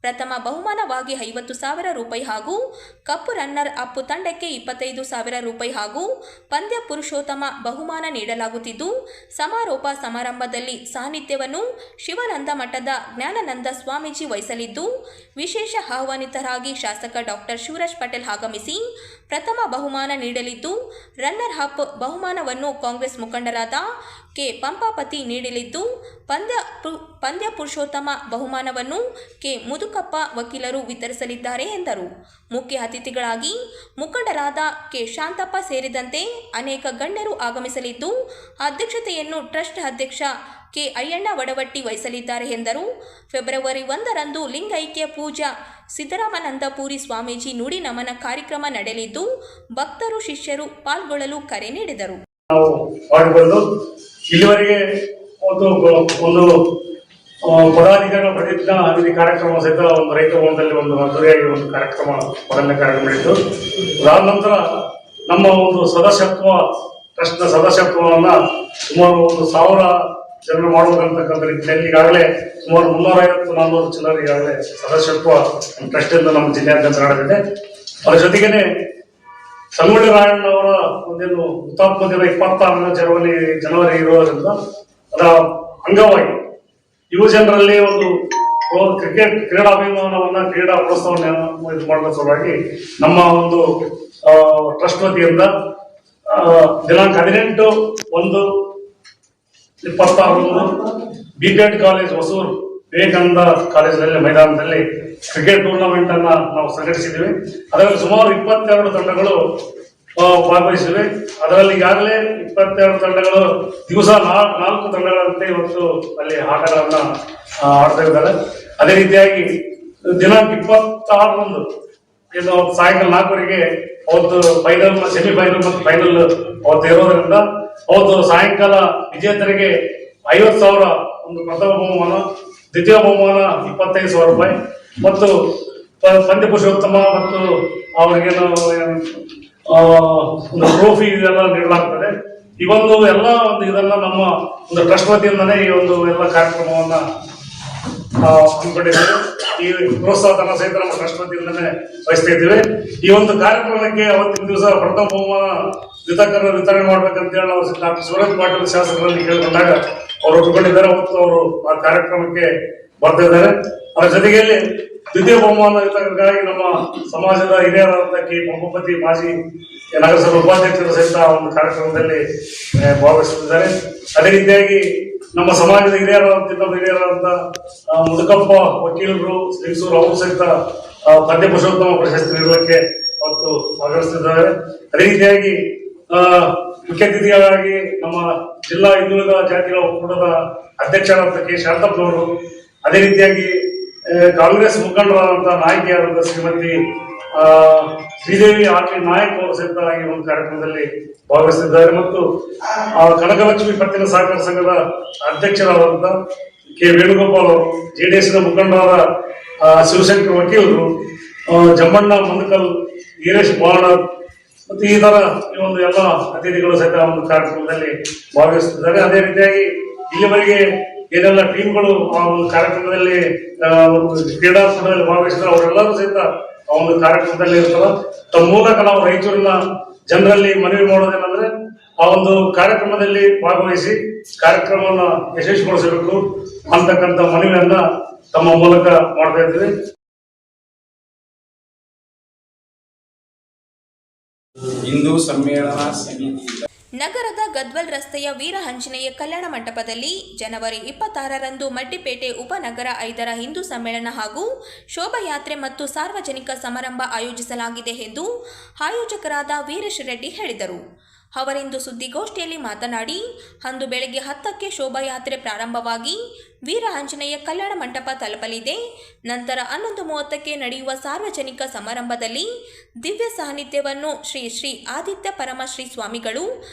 ಪ್ರಥಮ ಬಹುಮಾನವಾಗಿ 50,000 ರೂಪಾಯಿ ಹಾಗೂ ಕಪ್ ರನ್ನರ್ ಅಪ್ ತಂಡಕ್ಕೆ 25,000 ರೂಪಾಯಿ ಹಾಗೂ ಪಂದ್ಯ ಪುರುಷೋತ್ತಮ ಬಹುಮಾನ ನೀಡಲಾಗುತ್ತಿದ್ದು, ಸಮಾರೋಪ ಸಮಾರಂಭದಲ್ಲಿ ಸಾನ್ನಿಧ್ಯವನ್ನು ಶಿವಾನಂದ ಮಠದ ಜ್ಞಾನಾನಂದ ಸ್ವಾಮೀಜಿ ವಹಿಸಲಿದ್ದು, ವಿಶೇಷ ಆಹ್ವಾನಿತರಾಗಿ ಶಾಸಕ ಡಾಕ್ಟರ್ ಶಿವರಾಜ್ ಪಟೇಲ್ ಆಗಮಿಸಿ ಪ್ರಥಮ ಬಹುಮಾನ ನೀಡಲಿದ್ದು, ರನ್ನರ್ ಅಪ್ ಬಹುಮಾನವನ್ನು ಕಾಂಗ್ರೆಸ್ ಮುಖಂಡರಾದ ಕೆ ಪಂಪಾಪತಿ ನೀಡಲಿದ್ದು, ಪಂದ್ಯ ಪುರುಷೋತ್ತಮ ಬಹುಮಾನವನ್ನು ಕೆ ಮುದುಕಪ್ಪ ವಕೀಲರು ವಿತರಿಸಲಿದ್ದಾರೆ ಎಂದರು. ಮುಖ್ಯ ಅತಿಥಿಗಳಾಗಿ ಮುಖಂಡರಾದ ಕೆ ಶಾಂತಪ್ಪ ಸೇರಿದಂತೆ ಅನೇಕ ಗಣ್ಯರು ಆಗಮಿಸಲಿದ್ದು, ಅಧ್ಯಕ್ಷತೆಯನ್ನು ಟ್ರಸ್ಟ್ ಅಧ್ಯಕ್ಷ ಕೆ ಅಯ್ಯಣ್ಣ ವಡವಟ್ಟಿ ವಹಿಸಲಿದ್ದಾರೆ ಎಂದರು. ಫೆಬ್ರವರಿ 1ರಂದು ಲಿಂಗೈಕ್ಯ ಪೂಜಾ ಸಿದ್ದರಾಮಾನಂದಪುರಿ ಸ್ವಾಮೀಜಿ ನುಡಿ ನಮನ ಕಾರ್ಯಕ್ರಮ ನಡೆಯಲಿದ್ದು, ಭಕ್ತರು ಶಿಷ್ಯರು ಪಾಲ್ಗೊಳ್ಳಲು ಕರೆ ನೀಡಿದರು. ಇಲ್ಲಿವರೆಗೆ ಒಂದು ಪದಾಧಿಕಾರಿಗಳ ಪ್ರತಿಜ್ಞಾ ವಿಧಿ ಕಾರ್ಯಕ್ರಮ ಸಹಿತ ಒಂದು ರೈತ ಭವನದಲ್ಲಿ ಒಂದು ಅದ್ದೂರಿಯಾಗಿ ಒಂದು ಕಾರ್ಯಕ್ರಮ ಮೊದಲನೇ ಕಾರ್ಯಕ್ರಮ ನಡೆಯಿತು. ಅದಾದ ನಂತರ ನಮ್ಮ ಒಂದು ಸದಸ್ಯತ್ವ ಟ್ರಸ್ಟ್ನ ಸದಸ್ಯತ್ವವನ್ನು ಸುಮಾರು 1,000 ಜನರು ಮಾಡಬೇಕಂತಕ್ಕಂಥ ರೀತಿಯಲ್ಲಿ ಈಗಾಗಲೇ ಸುಮಾರು 350-400 ಜನರು ಈಗಾಗಲೇ ಸದಸ್ಯತ್ವ ಟ್ರಸ್ಟಿಂದ ನಮ್ಮ ಜಿಲ್ಲೆಯಾದ್ಯಂತ ನಡೆದಿದೆ. ಅದರ ಜೊತೆಗೇನೆ ಸಂಗೊಳ್ಳಿ ರಾಯಣ್ಣ ಅವರ ಒಂದೇನು ಹುತಾತ್ಮ ದಿನ 26ನೇ ಜನವರಿ ಇರೋದ್ರಿಂದ ಅದರ ಅಂಗವಾಗಿ ಯುವ ಜನರಲ್ಲಿ ಒಂದು ಕ್ರೀಡಾಭಿಮಾನವನ್ನ ಕ್ರೀಡಾ ಪ್ರೋತ್ಸಾಹವನ್ನು ಇದು ಮಾಡುವ ಸಲುವಾಗಿ ನಮ್ಮ ಒಂದು ಟ್ರಸ್ಟ್ ವತಿಯಿಂದ ದಿನಾಂಕ 18/1/26 B.Ed ಕಾಲೇಜ್ ಹೊಸೂರು ವಿವೇಕಾನಂದ ಕಾಲೇಜಿನಲ್ಲಿ ಮೈದಾನದಲ್ಲಿ ಕ್ರಿಕೆಟ್ ಟೂರ್ನಮೆಂಟ್ ಅನ್ನ ನಾವು ಸಂಘಟಿಸಿದ್ದೀವಿ. ಅದರಲ್ಲಿ ಸುಮಾರು 22 ತಂಡಗಳು ಭಾಗವಹಿಸಿವೆ. ಅದರಲ್ಲಿ ಈಗಾಗಲೇ 22 ತಂಡಗಳು ದಿವಸ 4 ತಂಡಗಳಂತೆ ಇವತ್ತು ಅಲ್ಲಿ ಆಟಗಳನ್ನ ಆಡ್ತಾ ಇದ್ದಾರೆ. ಅದೇ ರೀತಿಯಾಗಿ ದಿನಾಂಕ 26ರಂದು ಏನು ಸಾಯಂಕಾಲ 4 ಅವತ್ತು ಫೈನಲ್, ಸೆಮಿಫೈನಲ್ ಮತ್ತು ಫೈನಲ್ ಅವತ್ತು ಇರೋದ್ರಿಂದ ಅವತ್ತು ಸಾಯಂಕಾಲ ವಿಜೇತರಿಗೆ 50,000 ಒಂದು ಪ್ರಥಮ ಬಹುಮಾನ, ದ್ವಿತೀಯ ಬಹುಮಾನ 25,000 ರೂಪಾಯಿ ಮತ್ತು ಪಂದ್ಯ ಪುರುಷೋತ್ತಮ ಮತ್ತು ಅವರಿಗೇನು ಒಂದು ಟ್ರೋಫಿ ಇದೆಲ್ಲ ನೀಡಲಾಗ್ತದೆ. ಈ ಒಂದು ಎಲ್ಲ ಒಂದು ಇದನ್ನ ನಮ್ಮ ಒಂದು ಟ್ರಸ್ಟ್ ವತಿಯಿಂದನೇ ಈ ಒಂದು ಎಲ್ಲ ಕಾರ್ಯಕ್ರಮವನ್ನ ಹಮ್ಮಿಕೊಂಡಿದ್ದೇವೆ. ಈ ಪ್ರೋತ್ಸಾಹನ ಸಹಿತ ನಮ್ಮ ಟ್ರಸ್ಟ್ ವತಿಯಿಂದನೇ ವಹಿಸ್ತಾ ಇದ್ದೀವಿ. ಈ ಒಂದು ಕಾರ್ಯಕ್ರಮಕ್ಕೆ ಅವತ್ತಿನ ದಿವಸ ಪ್ರಥಮ ಬಹುಮಾನ ವಿತರಣೆ ಮಾಡ್ಬೇಕಂತೇಳಿ ನಾವು ಡಾಕ್ಟರ್ ಶಿವರಾಜ್ ಪಾಟೀಲ್ ಶಾಸಕರಲ್ಲಿ ಕೇಳಿಕೊಂಡಾಗ ಅವರು ಒಪ್ಪಿಕೊಂಡಿದ್ದಾರೆ. ಅವತ್ತು ಅವರು ಆ ಕಾರ್ಯಕ್ರಮಕ್ಕೆ ಬರ್ತಾ ಇದ್ದಾರೆ. ಅದರ ಜೊತೆಯಲ್ಲಿ ದ್ವಿತೀಯ ಬಹುಮಾನ ವಿತರಣೆಗಾಗಿ ನಮ್ಮ ಸಮಾಜದ ಹಿರಿಯರಾದಂಥ ಕೆ ಪಂಪಪತಿ ಮಾಜಿ ನಗರಸಭಾ ಉಪಾಧ್ಯಕ್ಷರು ಸಹಿತ ಒಂದು ಕಾರ್ಯಕ್ರಮದಲ್ಲಿ ಭಾಗವಹಿಸುತ್ತಿದ್ದಾರೆ. ಅದೇ ರೀತಿಯಾಗಿ ನಮ್ಮ ಸಮಾಜದ ಹಿರಿಯರಾದಂಥ ಮುದುಕಪ್ಪ ವಕೀಲರು ಶ್ರೀಸೂರು ಅವರು ಸಹಿತ ಪದ್ಯ ಪುರುಷೋತ್ತಮ ಪ್ರಶಸ್ತಿ ನೀಡಲಿಕ್ಕೆ ಅವತ್ತು ಭಾಗವಹಿಸುತ್ತಿದ್ದಾರೆ. ಅದೇ ರೀತಿಯಾಗಿ ಮುಖ್ಯ ಅತಿಥಿಗಳಾಗಿ ನಮ್ಮ ಜಿಲ್ಲಾ ಹಿಂದುಳಿದ ಜಾತಿಗಳ ಒಕ್ಕೂಟದ ಅಧ್ಯಕ್ಷರಾದಂಥ ಕೆ ಶಾಂತಪ್ಪನವರು, ಅದೇ ರೀತಿಯಾಗಿ ಕಾಂಗ್ರೆಸ್ ಮುಖಂಡರಾದಂತಹ ನಾಯಕಿಯಾದಂತಹ ಶ್ರೀಮತಿ ಶ್ರೀದೇವಿ ಆರ್ಟಿ ನಾಯಕ್ ಅವರು ಸಹಿತ ಈ ಒಂದು ಕಾರ್ಯಕ್ರಮದಲ್ಲಿ ಭಾಗವಹಿಸಿದ್ದಾರೆ. ಮತ್ತು ಕನಕಲಕ್ಷ್ಮಿ ಪತ್ತಿನ ಸಹಕಾರ ಸಂಘದ ಅಧ್ಯಕ್ಷರಾದಂತಹ ಕೆ ವೇಣುಗೋಪಾಲ್ ಅವರು, JDS ಮುಖಂಡರಾದ ಶಿವಶಂಕರ್ ವಕೀಲರು, ಜಮ್ಮಣ್ಣ ಮಂದಕಲ್, ವೀರೇಶ್ ಬಾಣರ್ ಮತ್ತು ಈ ತರ ಈ ಒಂದು ಎಲ್ಲ ಅತಿಥಿಗಳು ಸಹಿತ ಒಂದು ಕಾರ್ಯಕ್ರಮದಲ್ಲಿ ಭಾಗವಹಿಸುತ್ತಿದ್ದಾರೆ. ಅದೇ ರೀತಿಯಾಗಿ ಇಲ್ಲಿವರೆಗೆ ಏನೆಲ್ಲ ಟೀಮ್ಗಳು ಆ ಒಂದು ಕಾರ್ಯಕ್ರಮದಲ್ಲಿ ಕ್ರೀಡಾಕೂಟದಲ್ಲಿ ಭಾಗವಹಿಸಿದ್ರೆ ಅವರೆಲ್ಲರೂ ಸಹಿತ ಆ ಒಂದು ಕಾರ್ಯಕ್ರಮದಲ್ಲಿ ಇರ್ತಾರೆ. ತಮ್ಮ ಮೂಲಕ ನಾವು ರಾಯಚೂರಿನ ಜನರಲ್ಲಿ ಮನವಿ ಮಾಡೋದೇನಂದ್ರೆ ಆ ಒಂದು ಕಾರ್ಯಕ್ರಮದಲ್ಲಿ ಭಾಗವಹಿಸಿ ಕಾರ್ಯಕ್ರಮವನ್ನು ಯಶಸ್ವಿಗೊಳಿಸಬೇಕು ಅಂತಕ್ಕಂಥ ಮನವಿಯನ್ನ ತಮ್ಮ ಮೂಲಕ ಮಾಡ್ತಾ ಇದ್ದೀವಿ. ಹಿಂದೂ ಸಮ್ಮೇಳನ ಸಮಿತಿ ನಗರದ ಗದ್ವಾಲ್ ರಸ್ತೆಯ ವೀರ ಆಂಜನೇಯ ಕಲ್ಯಾಣ ಮಂಟಪದಲ್ಲಿ ಜನವರಿ 26ರಂದು ಮಡ್ಡಿಪೇಟೆ ಉಪನಗರ 5ರ ಹಿಂದೂ ಸಮ್ಮೇಳನ ಹಾಗೂ ಶೋಭಾಯಾತ್ರೆ ಮತ್ತು ಸಾರ್ವಜನಿಕ ಸಮಾರಂಭ ಆಯೋಜಿಸಲಾಗಿದೆ ಎಂದು ಆಯೋಜಕರಾದ ವೀರೇಶ್ ರೆಡ್ಡಿ ಹೇಳಿದರು. ಅವರಿಂದು ಸುದ್ದಿಗೋಷ್ಠಿಯಲ್ಲಿ ಮಾತನಾಡಿ, ಅಂದು ಬೆಳಗ್ಗೆ 10ಕ್ಕೆ ಶೋಭಾಯಾತ್ರೆ ಪ್ರಾರಂಭವಾಗಿ ವೀರ ಆಂಜನೇಯ ಕಲ್ಯಾಣ ಮಂಟಪ ತಲುಪಲಿದೆ. ನಂತರ 11:30ಕ್ಕೆ ನಡೆಯುವ ಸಾರ್ವಜನಿಕ ಸಮಾರಂಭದಲ್ಲಿ ದಿವ್ಯ ಸಾನ್ನಿಧ್ಯವನ್ನು ಶ್ರೀ ಶ್ರೀ ಆದಿತ್ಯ ಪರಮಶ್ರೀ ಸ್ವಾಮಿಗಳು,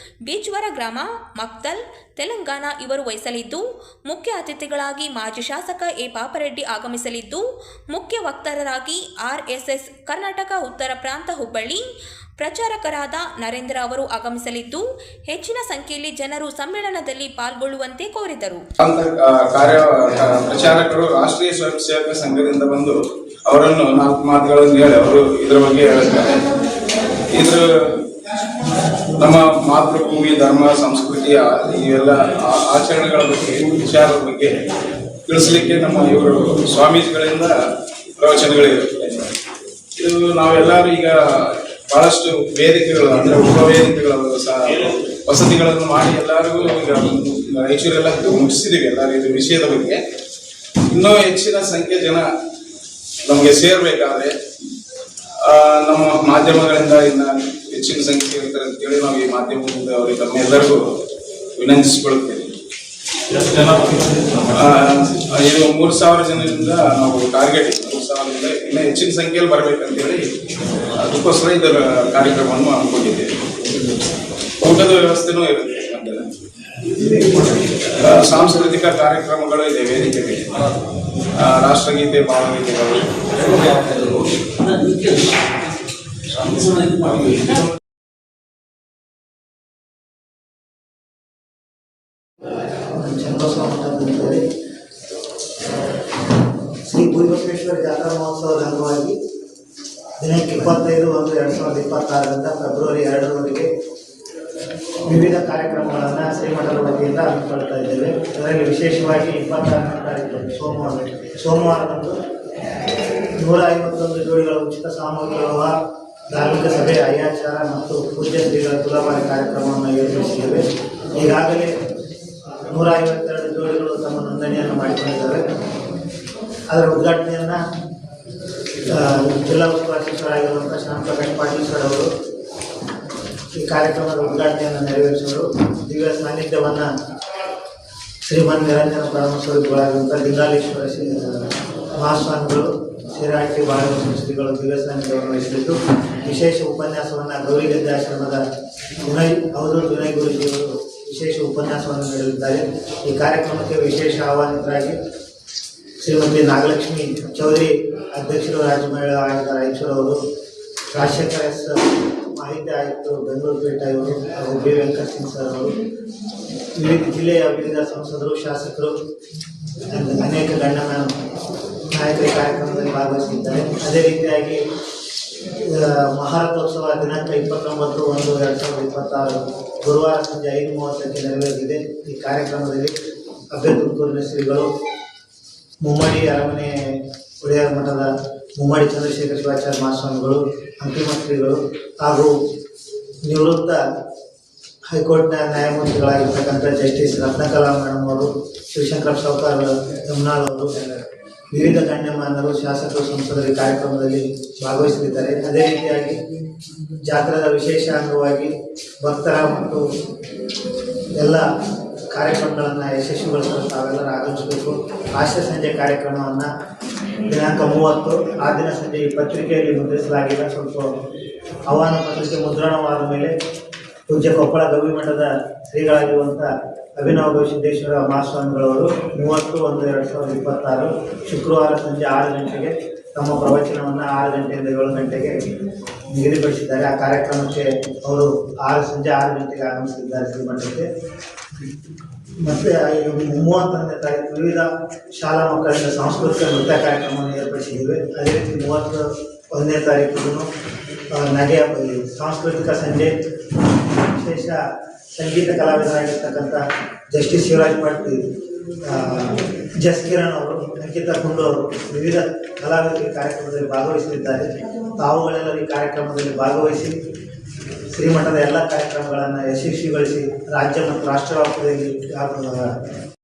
ಬೀಜ್ವರ ಗ್ರಾಮ, ಮಕ್ತಲ್, ತೆಲಂಗಾಣ ಇವರು ವಹಿಸಲಿದ್ದು, ಮುಖ್ಯ ಅತಿಥಿಗಳಾಗಿ ಮಾಜಿ ಶಾಸಕ ಎ ಪಾಪರೆಡ್ಡಿ ಆಗಮಿಸಲಿದ್ದು, ಮುಖ್ಯ ವಕ್ತಾರರಾಗಿ RSS ಕರ್ನಾಟಕ ಉತ್ತರ ಪ್ರಾಂತ ಹುಬ್ಬಳ್ಳಿ ಪ್ರಚಾರಕರಾದ ನರೇಂದ್ರ ಅವರು ಆಗಮಿಸಲಿದ್ದು, ಹೆಚ್ಚಿನ ಸಂಖ್ಯೆಯಲ್ಲಿ ಜನರು ಸಮ್ಮೇಳನದಲ್ಲಿ ಪಾಲ್ಗೊಳ್ಳುವಂತೆ ಕೋರಿದರು. ಪ್ರಚಾರಕರು ರಾಷ್ಟ್ರೀಯ ಸ್ವಯಂ ಸೇವಕ ಸಂಘದಿಂದ ಬಂದು ಅವರನ್ನು 4 ಮಾತುಗಳನ್ನು ಹೇಳಿ ಅವರು ಇದರ ಬಗ್ಗೆ ಹೇಳುತ್ತಾರೆ. ಇದ್ರ ನಮ್ಮ ಮಾತೃಭೂಮಿ, ಧರ್ಮ, ಸಂಸ್ಕೃತಿಯ ಇವೆಲ್ಲ ಆಚರಣೆಗಳ ಬಗ್ಗೆ, ವಿಚಾರದ ಬಗ್ಗೆ ತಿಳಿಸಲಿಕ್ಕೆ ನಮ್ಮ ಇವರು ಸ್ವಾಮೀಜಿಗಳಿಂದ ಪ್ರವಚನಗಳಿರುತ್ತೆ. ಇದು ನಾವೆಲ್ಲರೂ ಈಗ ಬಹಳಷ್ಟು ವೇದಿಕೆಗಳು ಅಂದ್ರೆ ಉಪವೇದಿಕೆಗಳು ವಸತಿಗಳನ್ನು ಮಾಡಿ ಎಲ್ಲರಿಗೂ ಈಗ ರಾಯಚೂರೆಲ್ಲ ಮುಗಿಸಿದೀವಿ. ಎಲ್ಲರೂ ಇದು ವಿಷಯದ ಬಗ್ಗೆ ಇನ್ನೂ ಹೆಚ್ಚಿನ ಸಂಖ್ಯೆ ಜನ ನಮಗೆ ಸೇರ್ಬೇಕಾದ್ರೆ ನಮ್ಮ ಮಾಧ್ಯಮಗಳಿಂದ ಇನ್ನ ಹೆಚ್ಚಿನ ಸಂಖ್ಯೆ ಇರ್ತಾರೆ ಅಂತೇಳಿ ನಾವು ಈ ಮಾಧ್ಯಮದಿಂದ ಅವರಿಗೆ ತಮ್ಮೆಲ್ಲರಿಗೂ ವಿನಂತಿಸಿಕೊಳ್ಳುತ್ತೇವೆ. ಇದು 3,000 ಜನರಿಂದ ನಾವು ಟಾರ್ಗೆಟ್ 3,000ರಿಂದ ಇನ್ನು ಹೆಚ್ಚಿನ ಸಂಖ್ಯೆಯಲ್ಲಿ ಬರ್ಬೇಕಂತೇಳಿ ಅದಕ್ಕೋಸ್ಕರ ಇದರ ಕಾರ್ಯಕ್ರಮವನ್ನು ಹಮ್ಮಿಕೊಂಡಿದ್ದೇವೆ. ಊಟದ ವ್ಯವಸ್ಥೆನೂ ಇರುತ್ತೆ, ಸಾಂಸ್ಕೃತಿಕ ಕಾರ್ಯಕ್ರಮಗಳು ಇದೆ, ವೇದಿಕೆಗಳು, ರಾಷ್ಟ್ರಗೀತೆ, ಭಾವಗೀತೆಗಳು. ಶ್ರೀ ಭೂರಿಬಸವೇಶ್ವರ ಜಾತ್ರಾ ಮಹೋತ್ಸವದ ಅಂಗವಾಗಿ ದಿನಾಂಕ 25/1/2026ರಿಂದ ಫೆಬ್ರವರಿ 2ರವರೆಗೆ ವಿವಿಧ ಕಾರ್ಯಕ್ರಮಗಳನ್ನು ಶ್ರೀಮಠದ ವತಿಯಿಂದ ಹಮ್ಮಿಕೊಳ್ತಾ ಇದ್ದೇವೆ. ಅದರಲ್ಲಿ ವಿಶೇಷವಾಗಿ 26ನೇ ತಾರೀಕು ಸೋಮವಾರದಂದು 151 ಜೋಡಿಗಳ ಉಚಿತ ಸಾಮೂಹಿಕ ವಿವಾಹ, ಧಾರ್ಮಿಕ ಸಭೆ, ಅಯ್ಯಾಚಾರ ಮತ್ತು ಪೂಜ್ಯ ಶ್ರೀಗಳ ತುಲಾಭಾರಿ ಕಾರ್ಯಕ್ರಮವನ್ನು ಏರ್ಪಡಿಸಿದ್ದೇವೆ. ಈಗಾಗಲೇ 152 ಜೋಡಿಗಳು ತಮ್ಮ ನೋಂದಣಿಯನ್ನು ಮಾಡಿಕೊಂಡಿದ್ದಾರೆ. ಅದರ ಉದ್ಘಾಟನೆಯನ್ನು ಜಿಲ್ಲಾ ಉಸ್ತುವಾರಿ ಸಚಿವರಾಗಿರುವಂಥ ಶ್ಯಾಮಪ್ರಕಾಶ್ ಪಾಟೀಲ್ ಸರ್ ಅವರು ಈ ಕಾರ್ಯಕ್ರಮದ ಉದ್ಘಾಟನೆಯನ್ನು ನೆರವೇರಿಸಿದರು. ದಿವ್ಯ ಸಾನ್ನಿಧ್ಯವನ್ನು ಶ್ರೀಮನ್ ನಿರಂಜನ ಪರಮಸ್ವರೂಪಿಗಳಾಗಿರುವಂಥ ಲಿಂಗಾಲೇಶ್ವರ ಮಹಾಸ್ವಾಮಿಗಳು, ಶಿರಾಟಿ ಬಾಳಕೃಷ್ಣ ಶ್ರೀಗಳು ದಿವ್ಯ ಸಾನ್ನಿಧ್ಯವನ್ನು ವಹಿಸಲಿದ್ದು, ವಿಶೇಷ ಉಪನ್ಯಾಸವನ್ನು ಗೌರಿಗದ್ದೆ ಆಶ್ರಮದ ಅವಧೂತ್ ವಿನಯ್ ಗುರುಜಿಯವರು ವಿಶೇಷ ಉಪನ್ಯಾಸವನ್ನು ನೀಡಲಿದ್ದಾರೆ. ಈ ಕಾರ್ಯಕ್ರಮಕ್ಕೆ ವಿಶೇಷ ಆಹ್ವಾನಿತರಾಗಿ ಶ್ರೀಮತಿ ನಾಗಲಕ್ಷ್ಮಿ ಚೌಧರಿ ಅಧ್ಯಕ್ಷರು ರಾಜ್ಯ ಮಹಿಳಾ ಆಯೋಗ ರಾಯಚೂರು ಅವರು, ರಾಜಶೇಖರ್ ಎಸ್ ಮಾಹಿತಿ ಆಯುಕ್ತರು ಬೆಂಗಳೂರು ಪೇಟ ಇವರು ಹಾಗೂ ಬಿ ವೆಂಕಟ ಸಿಂಗ್ ಸರ್ ಅವರು, ವಿವಿಧ ಜಿಲ್ಲೆಯ ವಿವಿಧ ಸಂಸದರು, ಶಾಸಕರು, ಅನೇಕ ಗಣ್ಯಮಾನ್ಯ ನಾಯಕರ ಕಾರ್ಯಕ್ರಮದಲ್ಲಿ ಭಾಗವಹಿಸಿದ್ದಾರೆ. ಅದೇ ರೀತಿಯಾಗಿ ಮಹಾರಥೋತ್ಸವ ದಿನಾಂಕ 29/1/2026 ಗುರುವಾರ ಸಂಜೆ 5:30ಕ್ಕೆ ನೆರವೇರಿದೆ. ಈ ಕಾರ್ಯಕ್ರಮದಲ್ಲಿ ಅಬ್ಬೆ ತುಮಕೂರಿನ ಶ್ರೀಗಳು, ಮುಮ್ಮಡಿ ಅರಮನೆ ಒಡೆಯರ್ ಮಠದ ಮುಮ್ಮಡಿ ಚಂದ್ರಶೇಖರ ಶಿವಾಚಾರ್ಯ ಮಹಾಸ್ವಾಮಿಗಳು, ಅಂತಿಮ ಶ್ರೀಗಳು ಹಾಗೂ ನಿವೃತ್ತ ಹೈಕೋರ್ಟ್ನ ನ್ಯಾಯಮೂರ್ತಿಗಳಾಗಿರ್ತಕ್ಕಂಥ ಜಸ್ಟಿಸ್ ರತ್ನಕಲಾ ಮೇಡಮ್ ಅವರು, ಶಿವಶಂಕರ ಸಾವ್ಕಾರ್ ಯಮನಾಳ್ ಅವರು, ವಿವಿಧ ಗಣ್ಯಮಾನ್ಯರು, ಶಾಸಕರು, ಸಂಸದರು ಈ ಕಾರ್ಯಕ್ರಮದಲ್ಲಿ ಭಾಗವಹಿಸಲಿದ್ದಾರೆ. ಅದೇ ರೀತಿಯಾಗಿ ಜಾತ್ರೆಯ ವಿಶೇಷ ಅಂಗವಾಗಿ ಭಕ್ತರ ಮತ್ತು ಎಲ್ಲ ಕಾರ್ಯಕ್ರಮಗಳನ್ನು ಯಶಸ್ವಿಗೊಳಿಸಲು ತಾವೆಲ್ಲರೂ ಆಗಮಿಸಬೇಕು. ಆಶಯ ಸಂಜೆ ಕಾರ್ಯಕ್ರಮವನ್ನು ದಿನಾಂಕ 30, ಆ ದಿನ ಸಂಜೆ ಈ ಪತ್ರಿಕೆಯಲ್ಲಿ ಮುದ್ರಿಸಲಾಗಿಲ್ಲ. ಸ್ವಲ್ಪ ಆಹ್ವಾನ ಪತ್ರಿಕೆ ಮುದ್ರಣವಾದ ಮೇಲೆ ಪೂಜ್ಯ ಕೊಪ್ಪಳ ಗವಿಮಠದ ಶ್ರೀಗಳಾಗಿರುವಂಥ ಅಭಿನವ ಗವಿಸಿದ್ದೇಶ್ವರ ಮಹಾಸ್ವಾಮಿಗಳವರು 30/1/2026 ಶುಕ್ರವಾರ ಸಂಜೆ 6 ಗಂಟೆಗೆ ತಮ್ಮ ಪ್ರವಚನವನ್ನು 6 ಗಂಟೆಯಿಂದ 7 ಗಂಟೆಗೆ ನಿಗದಿಪಡಿಸಿದ್ದಾರೆ. ಆ ಕಾರ್ಯಕ್ರಮಕ್ಕೆ ಅವರು ಸಂಜೆ 6 ಗಂಟೆಗೆ ಆಗಮಿಸಿದ್ದಾರೆ ಶ್ರೀಮಠಕ್ಕೆ. ಮತ್ತು 30ನೇ ತಾರೀಕು ವಿವಿಧ ಶಾಲಾ ಮಕ್ಕಳಿಂದ ಸಾಂಸ್ಕೃತಿಕ ನೃತ್ಯ ಕಾರ್ಯಕ್ರಮವನ್ನು ಏರ್ಪಡಿಸಿದ್ದೇವೆ. ಅದೇ ರೀತಿ 31ನೇ ತಾರೀಕು ನಗೆ ಸಾಂಸ್ಕೃತಿಕ ಸಂಜೆ ವಿಶೇಷ ಸಂಗೀತ ಕಲಾವಿದರಾಗಿರ್ತಕ್ಕಂಥ ಜಸ್ಟಿಸ್ ಶಿವರಾಜ್ ಭಟ್, ಜಸ್ ಕಿರಣ್ ಅವರು, ಅಂಕಿತಾ ಕುಂಡು ಅವರು, ವಿವಿಧ ಕಲಾವಿದರು ಈ ಕಾರ್ಯಕ್ರಮದಲ್ಲಿ ಭಾಗವಹಿಸಲಿದ್ದಾರೆ. ತಾವುಗಳೆಲ್ಲರೂ ಈ ಕಾರ್ಯಕ್ರಮದಲ್ಲಿ ಭಾಗವಹಿಸಿ ಶ್ರೀಮಠದ ಎಲ್ಲ ಕಾರ್ಯಕ್ರಮಗಳನ್ನು ಯಶಸ್ವಿಗೊಳಿಸಿ ರಾಜ್ಯ ಮತ್ತು ರಾಷ್ಟ್ರ ವ್ಯಾಪ್ತಿಯಲ್ಲಿ